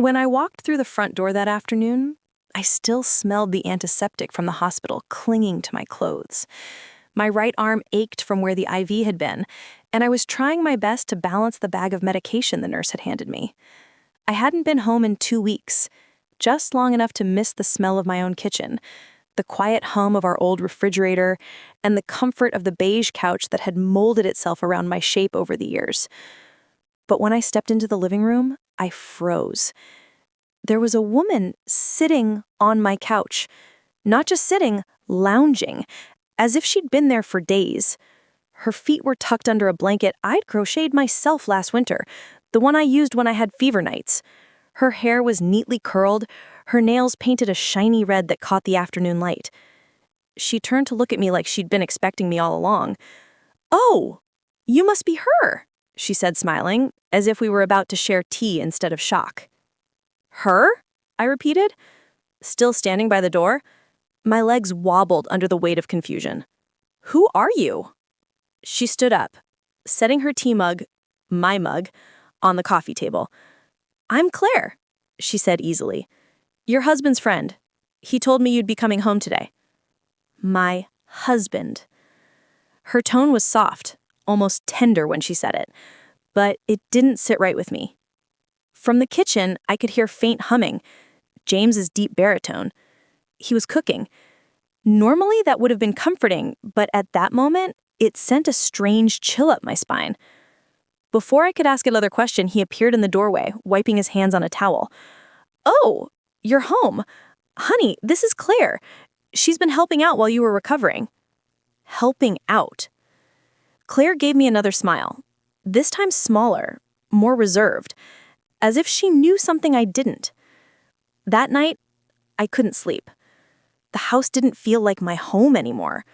When I walked through the front door that afternoon, I still smelled the antiseptic from the hospital clinging to my clothes. My right arm ached from where the IV had been, and I was trying my best to balance the bag of medication the nurse had handed me. I hadn't been home in 2 weeks, just long enough to miss the smell of my own kitchen, the quiet hum of our old refrigerator, and the comfort of the beige couch that had molded itself around my shape over the years. But when I stepped into the living room, I froze. There was a woman sitting on my couch. Not just sitting, lounging, as if she'd been there for days. Her feet were tucked under a blanket I'd crocheted myself last winter, the one I used when I had fever nights. Her hair was neatly curled, her nails painted a shiny red that caught the afternoon light. She turned to look at me like she'd been expecting me all along. "Oh, you must be her," she said, smiling, as if we were about to share tea instead of shock. "Her?" I repeated, still standing by the door. My legs wobbled under the weight of confusion. "Who are you?" She stood up, setting her tea mug, my mug, on the coffee table. "I'm Claire," she said easily. "Your husband's friend. He told me you'd be coming home today." My husband. Her tone was soft, almost tender when she said it, but it didn't sit right with me. From the kitchen, I could hear faint humming, James's deep baritone. He was cooking. Normally, that would have been comforting, but at that moment, it sent a strange chill up my spine. Before I could ask another question, he appeared in the doorway, wiping his hands on a towel. "Oh, you're home. Honey, this is Claire. She's been helping out while you were recovering." Helping out. Claire gave me another smile, this time smaller, more reserved, as if she knew something I didn't. That night, I couldn't sleep. The house didn't feel like my home anymore.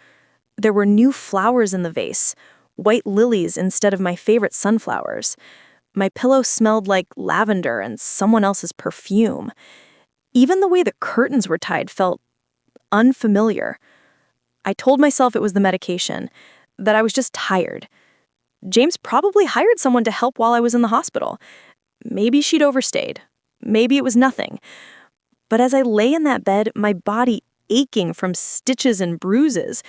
There were new flowers in the vase, white lilies instead of my favorite sunflowers. My pillow smelled like lavender and someone else's perfume. Even the way the curtains were tied felt unfamiliar. I told myself it was the medication, that I was just tired. James probably hired someone to help while I was in the hospital. Maybe she'd overstayed. Maybe it was nothing. But as I lay in that bed, my body aching from stitches and bruises,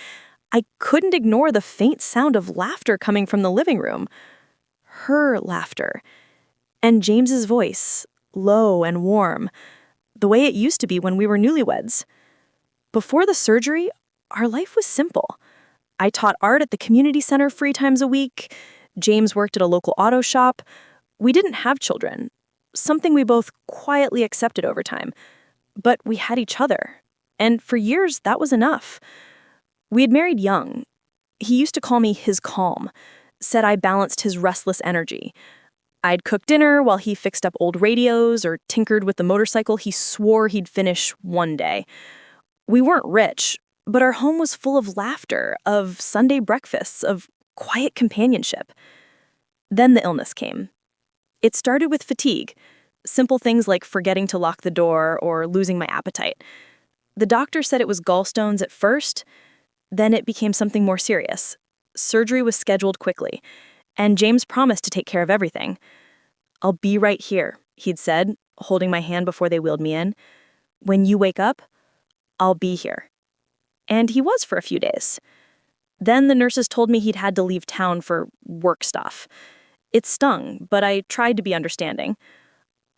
I couldn't ignore the faint sound of laughter coming from the living room. Her laughter. And James's voice, low and warm, the way it used to be when we were newlyweds. Before the surgery, our life was simple. I taught art at the community center 3 times a week. James worked at a local auto shop. We didn't have children, something we both quietly accepted over time. But we had each other, and for years that was enough. We had married young. He used to call me his calm, said I balanced his restless energy. I'd cook dinner while he fixed up old radios or tinkered with the motorcycle he swore he'd finish one day. We weren't rich, but our home was full of laughter, of Sunday breakfasts, of quiet companionship. Then the illness came. It started with fatigue, simple things like forgetting to lock the door or losing my appetite. The doctor said it was gallstones at first, then it became something more serious. Surgery was scheduled quickly, and James promised to take care of everything. "I'll be right here," he'd said, holding my hand before they wheeled me in. "When you wake up, I'll be here." And he was for a few days. Then the nurses told me he'd had to leave town for work stuff. It stung, but I tried to be understanding.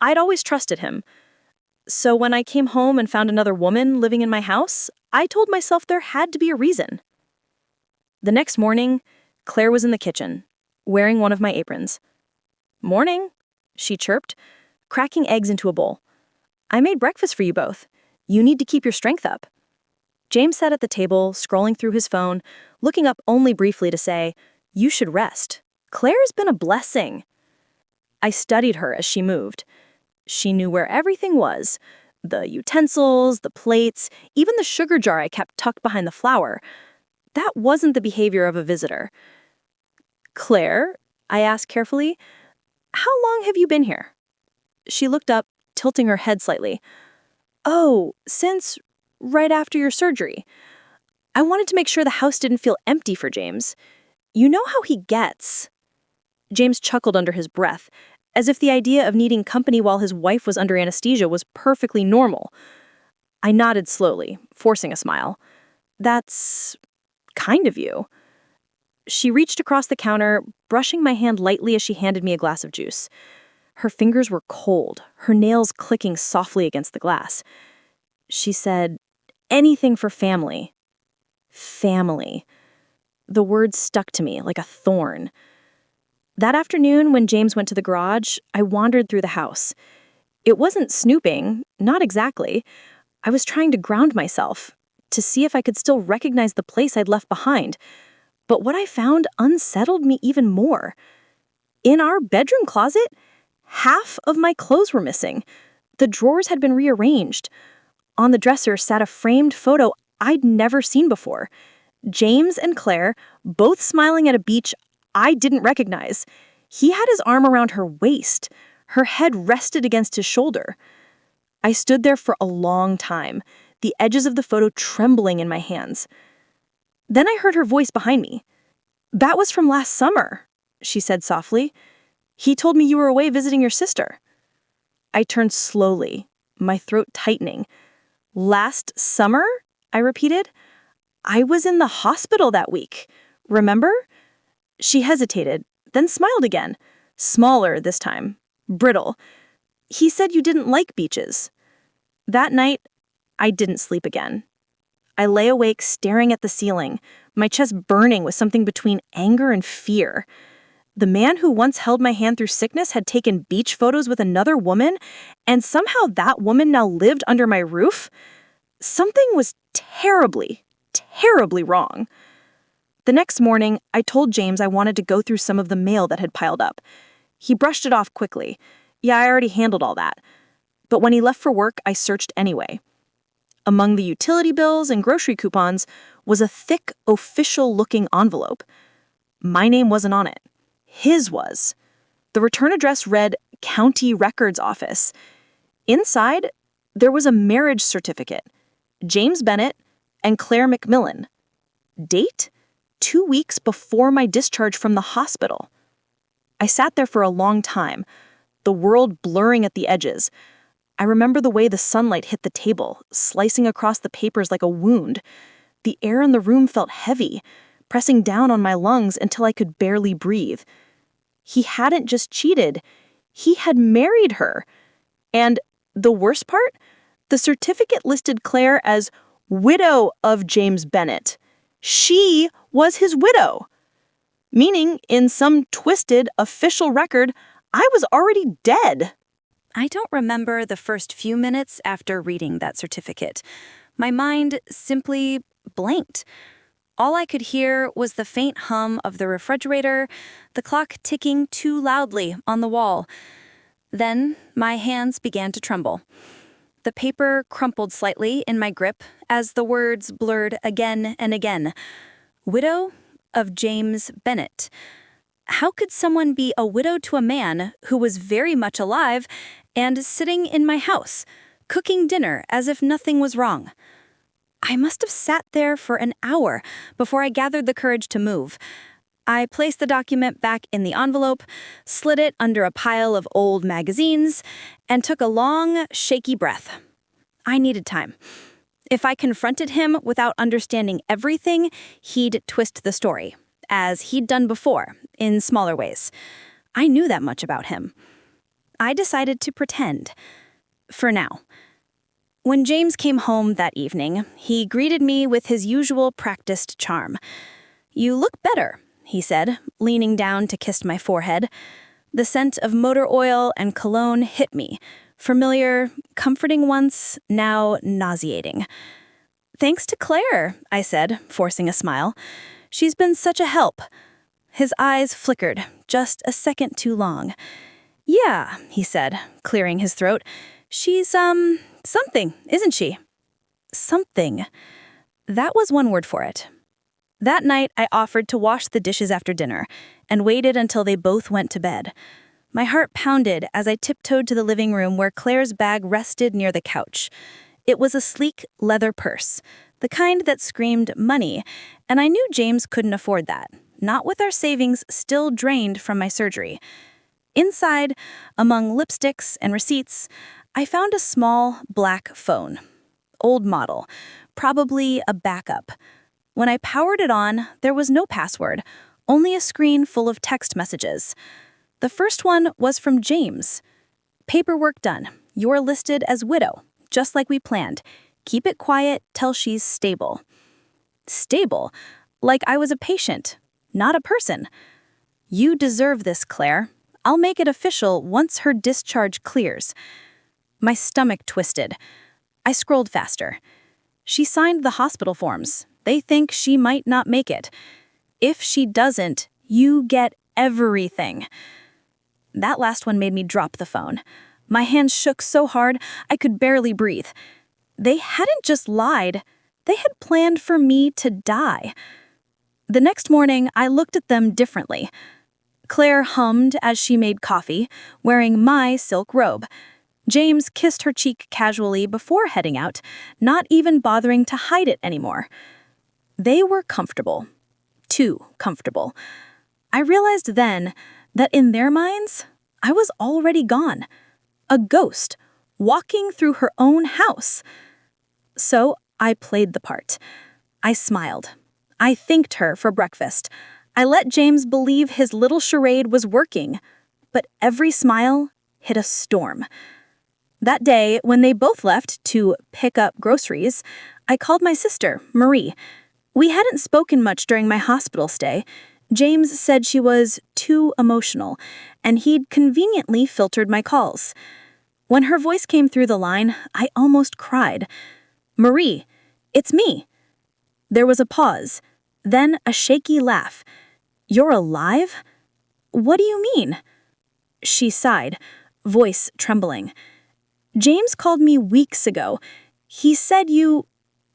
I'd always trusted him. So when I came home and found another woman living in my house, I told myself there had to be a reason. The next morning, Claire was in the kitchen, wearing one of my aprons. "Morning," she chirped, cracking eggs into a bowl. "I made breakfast for you both. You need to keep your strength up." James sat at the table, scrolling through his phone, looking up only briefly to say, "You should rest. Claire's been a blessing." I studied her as she moved. She knew where everything was. The utensils, the plates, even the sugar jar I kept tucked behind the flour. That wasn't the behavior of a visitor. "Claire," I asked carefully, "how long have you been here?" She looked up, tilting her head slightly. "Oh, since right after your surgery. I wanted to make sure the house didn't feel empty for James. You know how he gets." James chuckled under his breath, as if the idea of needing company while his wife was under anesthesia was perfectly normal. I nodded slowly, forcing a smile. That's kind of you. She reached across the counter, brushing my hand lightly as she handed me a glass of juice. Her fingers were cold, her nails clicking softly against the glass. She said, "Anything for family." Family. The word stuck to me like a thorn. That afternoon, when James went to the garage, I wandered through the house. It wasn't snooping, not exactly. I was trying to ground myself, to see if I could still recognize the place I'd left behind. But what I found unsettled me even more. In our bedroom closet, half of my clothes were missing. The drawers had been rearranged. On the dresser sat a framed photo I'd never seen before. James and Claire, both smiling at a beach I didn't recognize. He had his arm around her waist. Her head rested against his shoulder. I stood there for a long time, the edges of the photo trembling in my hands. Then I heard her voice behind me. "That was from last summer," she said softly. "He told me you were away visiting your sister." I turned slowly, my throat tightening. "Last summer?" I repeated. "I was in the hospital that week. Remember?" She hesitated, then smiled again. Smaller this time. Brittle. "He said you didn't like beaches." That night, I didn't sleep again. I lay awake staring at the ceiling, my chest burning with something between anger and fear. The man who once held my hand through sickness had taken beach photos with another woman, and somehow that woman now lived under my roof? Something was terribly, terribly wrong. The next morning, I told James I wanted to go through some of the mail that had piled up. He brushed it off quickly. Yeah, I already handled all that. But when he left for work, I searched anyway. Among the utility bills and grocery coupons was a thick, official-looking envelope. My name wasn't on it. His was. The return address read County Records Office. Inside, there was a marriage certificate. James Bennett and Claire McMillan. Date? 2 weeks before my discharge from the hospital. I sat there for a long time, the world blurring at the edges. I remember the way the sunlight hit the table, slicing across the papers like a wound. The air in the room felt heavy, pressing down on my lungs until I could barely breathe. He hadn't just cheated, he had married her. And the worst part? The certificate listed Claire as widow of James Bennett. She was his widow. Meaning, in some twisted official record, I was already dead. I don't remember the first few minutes after reading that certificate. My mind simply blanked. All I could hear was the faint hum of the refrigerator, the clock ticking too loudly on the wall. Then my hands began to tremble. The paper crumpled slightly in my grip as the words blurred again and again. Widow of James Bennett. How could someone be a widow to a man who was very much alive and sitting in my house, cooking dinner as if nothing was wrong? I must have sat there for an hour before I gathered the courage to move. I placed the document back in the envelope, slid it under a pile of old magazines, and took a long, shaky breath. I needed time. If I confronted him without understanding everything, he'd twist the story, as he'd done before, in smaller ways. I knew that much about him. I decided to pretend. For now. When James came home that evening, he greeted me with his usual practiced charm. "You look better," he said, leaning down to kiss my forehead. The scent of motor oil and cologne hit me, familiar, comforting once, now nauseating. "Thanks to Claire," I said, forcing a smile. "She's been such a help." His eyes flickered, just a second too long. "Yeah," he said, clearing his throat. "She's, something, isn't she?" Something. That was one word for it. That night, I offered to wash the dishes after dinner and waited until they both went to bed. My heart pounded as I tiptoed to the living room where Claire's bag rested near the couch. It was a sleek leather purse, the kind that screamed money, and I knew James couldn't afford that, not with our savings still drained from my surgery. Inside, among lipsticks and receipts, I found a small black phone. Old model, probably a backup. When I powered it on, there was no password, only a screen full of text messages. The first one was from James. Paperwork done. You're listed as widow, just like we planned. Keep it quiet till she's stable. Stable? Like I was a patient, not a person. You deserve this, Claire. I'll make it official once her discharge clears. My stomach twisted. I scrolled faster. She signed the hospital forms. They think she might not make it. If she doesn't, you get everything. That last one made me drop the phone. My hands shook so hard I could barely breathe. They hadn't just lied. They had planned for me to die. The next morning, I looked at them differently. Claire hummed as she made coffee, wearing my silk robe. James kissed her cheek casually before heading out, not even bothering to hide it anymore. They were comfortable. Too comfortable. I realized then that in their minds, I was already gone. A ghost, walking through her own house. So I played the part. I smiled. I thanked her for breakfast. I let James believe his little charade was working. But every smile hit a storm. That day, when they both left to pick up groceries, I called my sister, Marie. We hadn't spoken much during my hospital stay. James said she was too emotional, and he'd conveniently filtered my calls. When her voice came through the line, I almost cried. "Marie, it's me." There was a pause, then a shaky laugh. "You're alive? What do you mean?" She sighed, voice trembling. "James called me weeks ago. He said you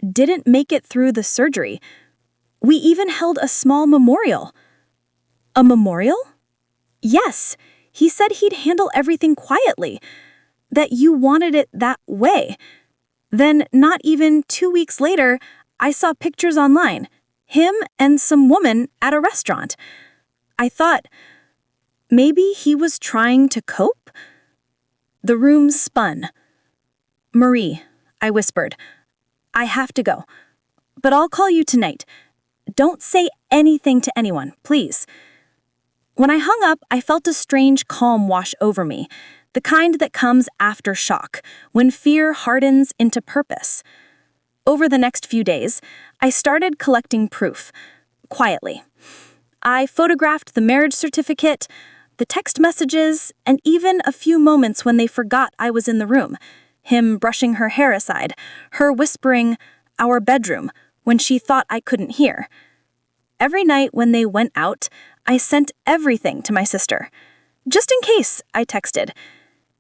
didn't make it through the surgery. We even held a small memorial." "A memorial?" "Yes. He said he'd handle everything quietly. That you wanted it that way. Then, not even 2 weeks later, I saw pictures online. Him and some woman at a restaurant. I thought, maybe he was trying to cope?" The room spun. "Marie," I whispered, "I have to go. But I'll call you tonight. Don't say anything to anyone, please." When I hung up, I felt a strange calm wash over me, the kind that comes after shock, when fear hardens into purpose. Over the next few days, I started collecting proof, quietly. I photographed the marriage certificate, the text messages, and even a few moments when they forgot I was in the room. Him brushing her hair aside, her whispering, "our bedroom," when she thought I couldn't hear. Every night when they went out, I sent everything to my sister. "Just in case," I texted.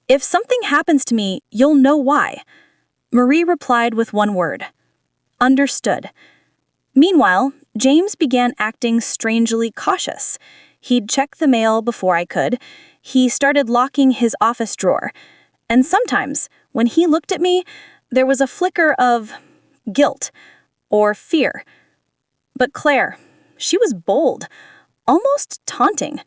"If something happens to me, you'll know why." Marie replied with one word. "Understood." Meanwhile, James began acting strangely cautious. He'd check the mail before I could. He started locking his office drawer. And sometimes, when he looked at me, there was a flicker of guilt or fear. But Claire, she was bold, almost taunting.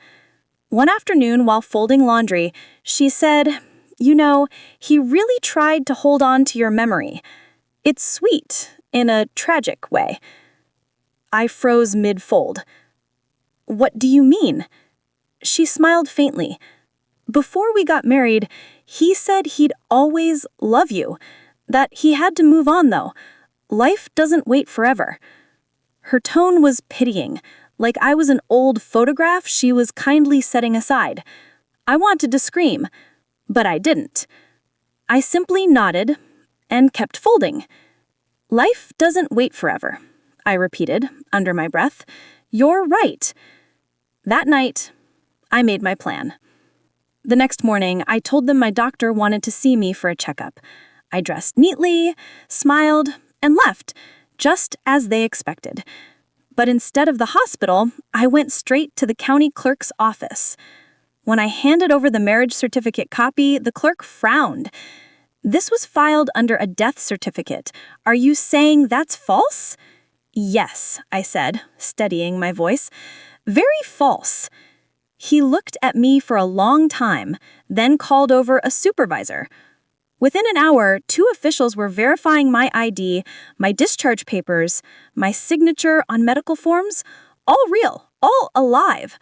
One afternoon, while folding laundry, she said, "You know, he really tried to hold on to your memory. It's sweet, in a tragic way." I froze mid-fold. "What do you mean?" She smiled faintly. "Before we got married, he said he'd always love you, that he had to move on, though. Life doesn't wait forever." Her tone was pitying, like I was an old photograph she was kindly setting aside. I wanted to scream, but I didn't. I simply nodded and kept folding. "Life doesn't wait forever," I repeated under my breath. "You're right." That night, I made my plan. The next morning, I told them my doctor wanted to see me for a checkup. I dressed neatly, smiled, and left, just as they expected. But instead of the hospital, I went straight to the county clerk's office. When I handed over the marriage certificate copy, the clerk frowned. "This was filed under a death certificate. Are you saying that's false?" "Yes," I said, steadying my voice. "Very false." He looked at me for a long time, then called over a supervisor. Within an hour, 2 officials were verifying my ID, my discharge papers, my signature on medical forms, all real, all alive.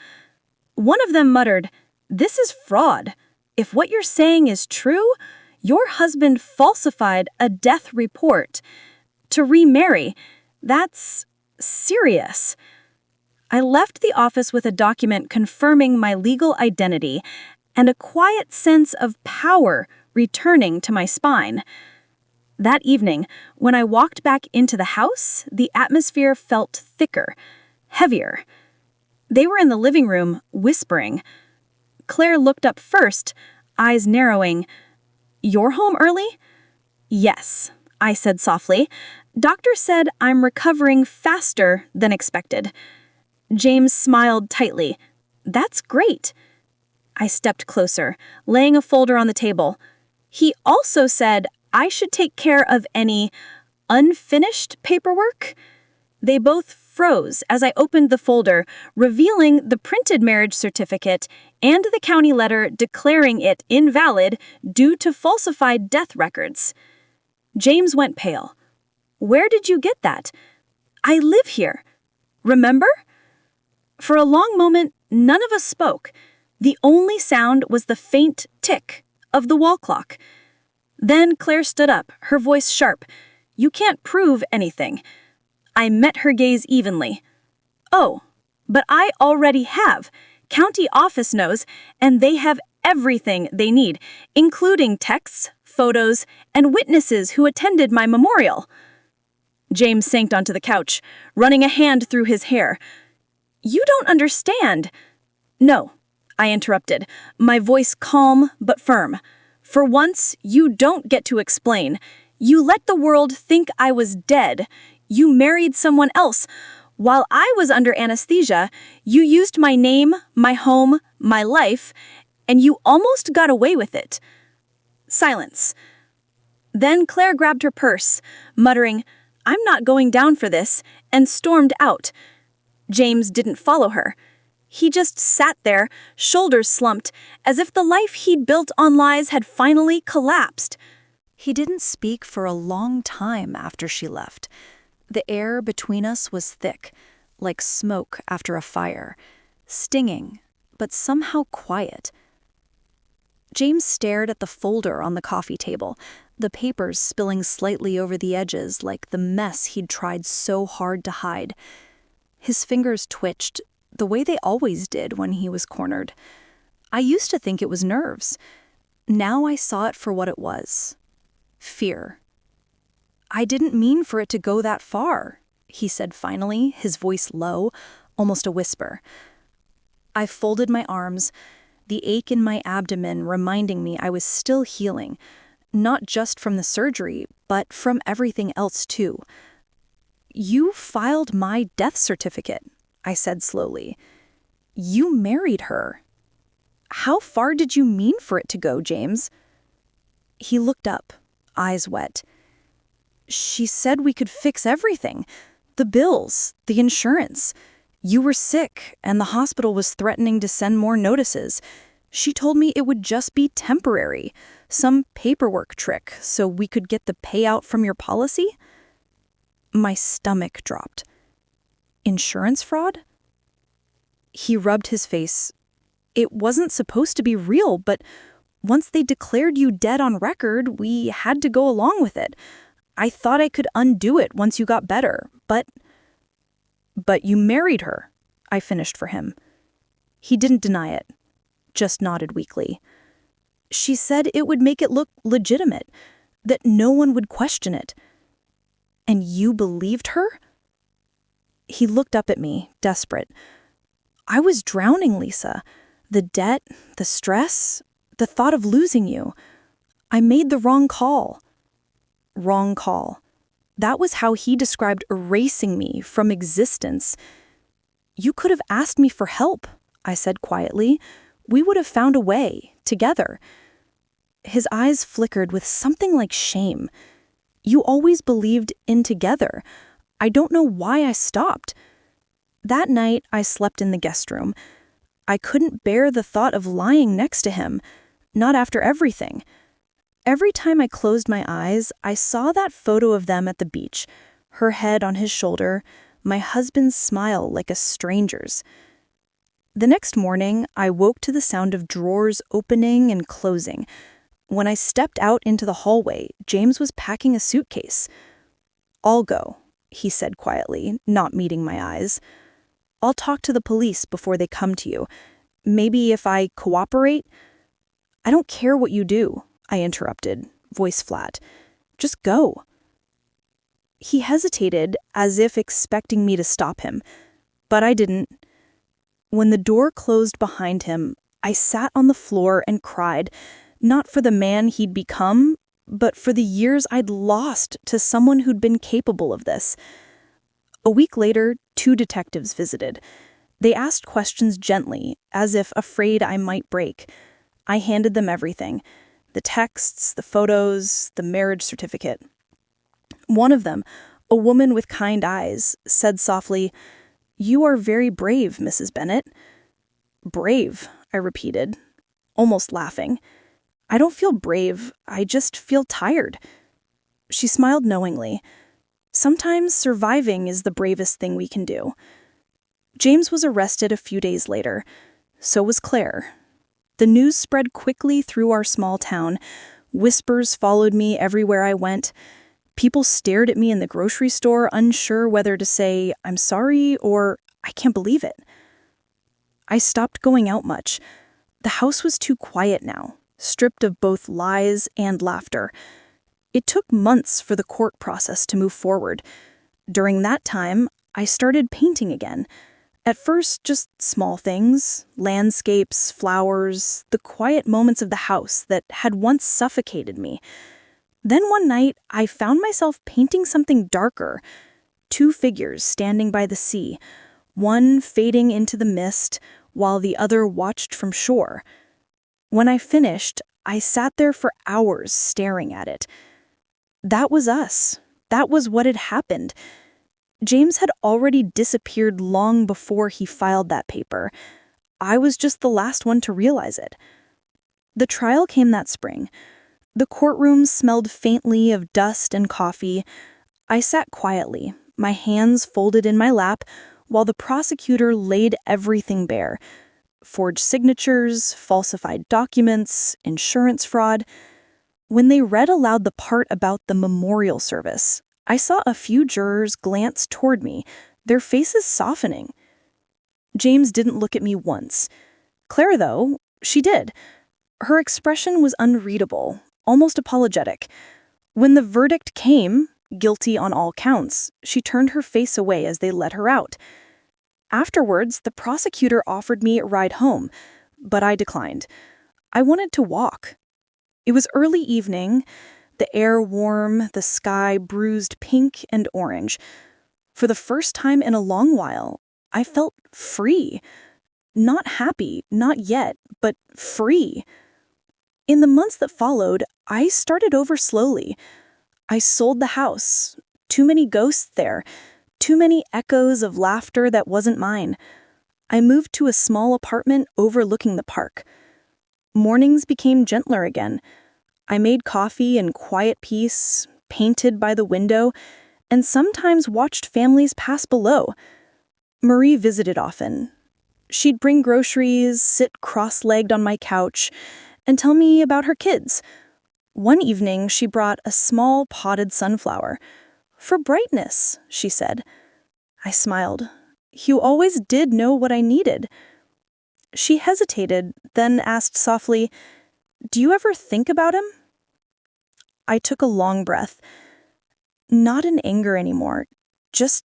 One of them muttered, "This is fraud. If what you're saying is true, your husband falsified a death report. To remarry, that's serious." I left the office with a document confirming my legal identity and a quiet sense of power returning to my spine. That evening, when I walked back into the house, the atmosphere felt thicker, heavier. They were in the living room, whispering. Claire looked up first, eyes narrowing. "You're home early?" "Yes," I said softly. "Doctor said I'm recovering faster than expected." James smiled tightly. "That's great." I stepped closer, laying a folder on the table. "He also said I should take care of any unfinished paperwork." They both froze as I opened the folder, revealing the printed marriage certificate and the county letter declaring it invalid due to falsified death records. James went pale. "Where did you get that?" "I live here. Remember?" For a long moment, none of us spoke. The only sound was the faint tick of the wall clock. Then Claire stood up, her voice sharp. "You can't prove anything." I met her gaze evenly. "Oh, but I already have. County office knows, and they have everything they need, including texts, photos, and witnesses who attended my memorial." James sank onto the couch, running a hand through his hair. "You don't understand." "No," I interrupted, my voice calm but firm. "For once, you don't get to explain. You let the world think I was dead. You married someone else. While I was under anesthesia, you used my name, my home, my life, and you almost got away with it." Silence. Then Claire grabbed her purse, muttering, "I'm not going down for this," and stormed out. James didn't follow her. He just sat there, shoulders slumped, as if the life he'd built on lies had finally collapsed. He didn't speak for a long time after she left. The air between us was thick, like smoke after a fire, stinging, but somehow quiet. James stared at the folder on the coffee table, the papers spilling slightly over the edges like the mess he'd tried so hard to hide. His fingers twitched, the way they always did when he was cornered. I used to think it was nerves. Now I saw it for what it was. Fear. "I didn't mean for it to go that far," he said finally, his voice low, almost a whisper. I folded my arms, the ache in my abdomen reminding me I was still healing, not just from the surgery, but from everything else too. "You filed my death certificate," I said slowly. "You married her. How far did you mean for it to go, James?" He looked up, eyes wet. "She said we could fix everything. The bills, the insurance. You were sick, and the hospital was threatening to send more notices. She told me it would just be temporary, some paperwork trick, so we could get the payout from your policy." My stomach dropped. "Insurance fraud?" He rubbed his face. "It wasn't supposed to be real, but once they declared you dead on record, we had to go along with it. I thought I could undo it once you got better, but you married her," I finished for him. He didn't deny it, just nodded weakly. "She said it would make it look legitimate, that no one would question it." "And you believed her?" He looked up at me, desperate. "I was drowning, Lisa. The debt, the stress, the thought of losing you. I made the wrong call." Wrong call. That was how he described erasing me from existence. "You could have asked me for help," I said quietly. "We would have found a way, together." His eyes flickered with something like shame. "You always believed in together. I don't know why I stopped." That night, I slept in the guest room. I couldn't bear the thought of lying next to him, not after everything. Every time I closed my eyes, I saw that photo of them at the beach, her head on his shoulder, my husband's smile like a stranger's. The next morning, I woke to the sound of drawers opening and closing. When I stepped out into the hallway, James was packing a suitcase. "I'll go," he said quietly, not meeting my eyes. "I'll talk to the police before they come to you. Maybe if I cooperate?" "I don't care what you do," I interrupted, voice flat. "Just go." He hesitated, as if expecting me to stop him, but I didn't. When the door closed behind him, I sat on the floor and cried, not for the man he'd become, but for the years I'd lost to someone who'd been capable of this. A week later, 2 detectives visited. They asked questions gently, as if afraid I might break. I handed them everything: the texts, the photos, the marriage certificate. One of them, a woman with kind eyes, said softly, "You are very brave, Mrs. Bennet." "Brave," I repeated, almost laughing. "I don't feel brave, I just feel tired." She smiled knowingly. "Sometimes surviving is the bravest thing we can do." James was arrested a few days later. So was Claire. The news spread quickly through our small town. Whispers followed me everywhere I went. People stared at me in the grocery store, unsure whether to say, "I'm sorry," or "I can't believe it." I stopped going out much. The house was too quiet now, stripped of both lies and laughter. It took months for the court process to move forward. During that time, I started painting again. At first, just small things, landscapes, flowers, the quiet moments of the house that had once suffocated me. Then one night, I found myself painting something darker. 2 figures standing by the sea, one fading into the mist, while the other watched from shore. When I finished, I sat there for hours staring at it. That was us. That was what had happened. James had already disappeared long before he filed that paper. I was just the last one to realize it. The trial came that spring. The courtroom smelled faintly of dust and coffee. I sat quietly, my hands folded in my lap, while the prosecutor laid everything bare: forged signatures, falsified documents, insurance fraud. When they read aloud the part about the memorial service, I saw a few jurors glance toward me, their faces softening. James didn't look at me once. Claire, though, she did. Her expression was unreadable, almost apologetic. When the verdict came, guilty on all counts, she turned her face away as they let her out. Afterwards, the prosecutor offered me a ride home, but I declined. I wanted to walk. It was early evening, the air warm, the sky bruised pink and orange. For the first time in a long while, I felt free. Not happy, not yet, but free. In the months that followed, I started over slowly. I sold the house. Too many ghosts there. Too many echoes of laughter that wasn't mine. I moved to a small apartment overlooking the park. Mornings became gentler again. I made coffee in quiet peace, painted by the window, and sometimes watched families pass below. Marie visited often. She'd bring groceries, sit cross-legged on my couch, and tell me about her kids. One evening, she brought a small potted sunflower. "For brightness," she said. I smiled. "You always did know what I needed." She hesitated, then asked softly, "Do you ever think about him?" I took a long breath. Not in anger anymore, just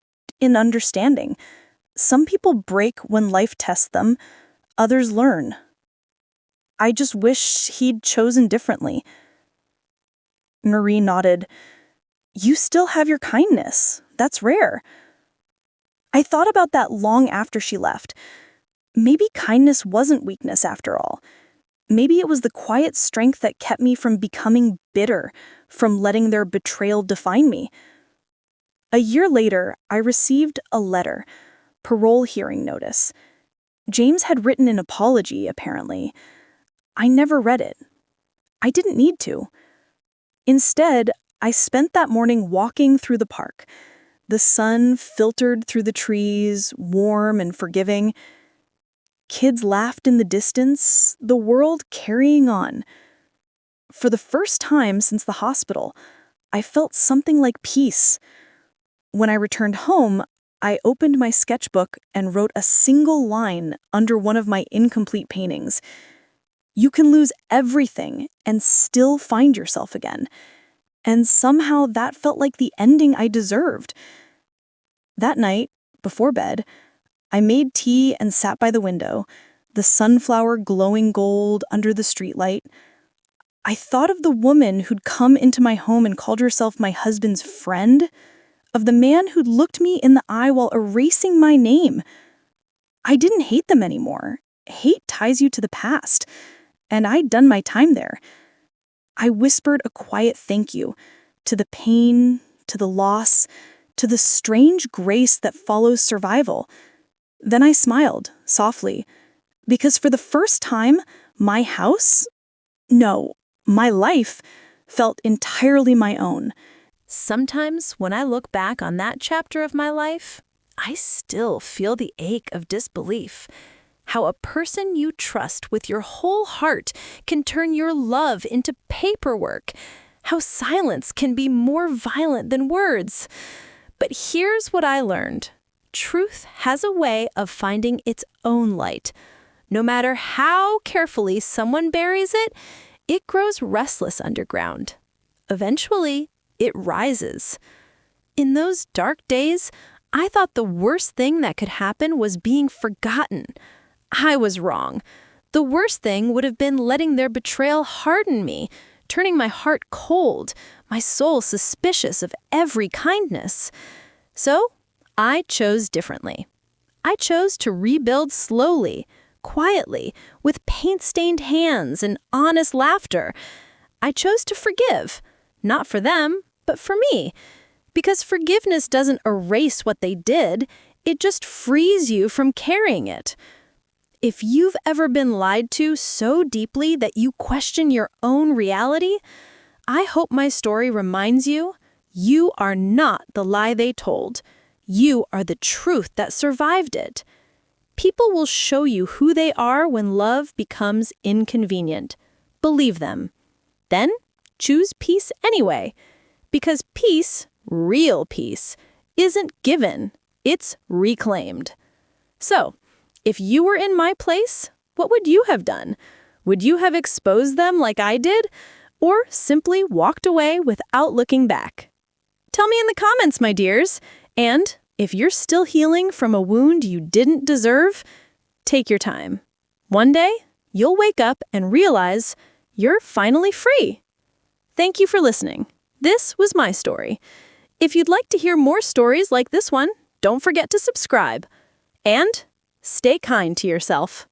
in understanding. Some people break when life tests them, others learn. I just wish he'd chosen differently. Marie nodded. "You still have your kindness. That's rare." I thought about that long after she left. Maybe kindness wasn't weakness after all. Maybe it was the quiet strength that kept me from becoming bitter, from letting their betrayal define me. A year later, I received a letter, parole hearing notice. James had written an apology, apparently. I never read it. I didn't need to. Instead, I spent that morning walking through the park. The sun filtered through the trees, warm and forgiving. Kids laughed in the distance, the world carrying on. For the first time since the hospital, I felt something like peace. When I returned home, I opened my sketchbook and wrote a single line under one of my incomplete paintings. You can lose everything and still find yourself again. And somehow that felt like the ending I deserved. That night, before bed, I made tea and sat by the window, the sunflower glowing gold under the streetlight. I thought of the woman who'd come into my home and called herself my husband's friend, of the man who'd looked me in the eye while erasing my name. I didn't hate them anymore. Hate ties you to the past, and I'd done my time there. I whispered a quiet thank you to the pain, to the loss, to the strange grace that follows survival. Then I smiled, softly, because for the first time, my house, no, my life, felt entirely my own. Sometimes when I look back on that chapter of my life, I still feel the ache of disbelief. How a person you trust with your whole heart can turn your love into paperwork. How silence can be more violent than words. But here's what I learned. Truth has a way of finding its own light. No matter how carefully someone buries it, it grows restless underground. Eventually, it rises. In those dark days, I thought the worst thing that could happen was being forgotten. I was wrong. The worst thing would have been letting their betrayal harden me, turning my heart cold, my soul suspicious of every kindness. So, I chose differently. I chose to rebuild slowly, quietly, with paint-stained hands and honest laughter. I chose to forgive, not for them, but for me. Because forgiveness doesn't erase what they did, it just frees you from carrying it. If you've ever been lied to so deeply that you question your own reality, I hope my story reminds you, you are not the lie they told. You are the truth that survived it. People will show you who they are when love becomes inconvenient. Believe them. Then choose peace anyway. Because peace, real peace, isn't given, it's reclaimed. So, if you were in my place, what would you have done? Would you have exposed them like I did? Or simply walked away without looking back? Tell me in the comments, my dears. And if you're still healing from a wound you didn't deserve, take your time. One day, you'll wake up and realize you're finally free. Thank you for listening. This was my story. If you'd like to hear more stories like this one, don't forget to subscribe. And stay kind to yourself.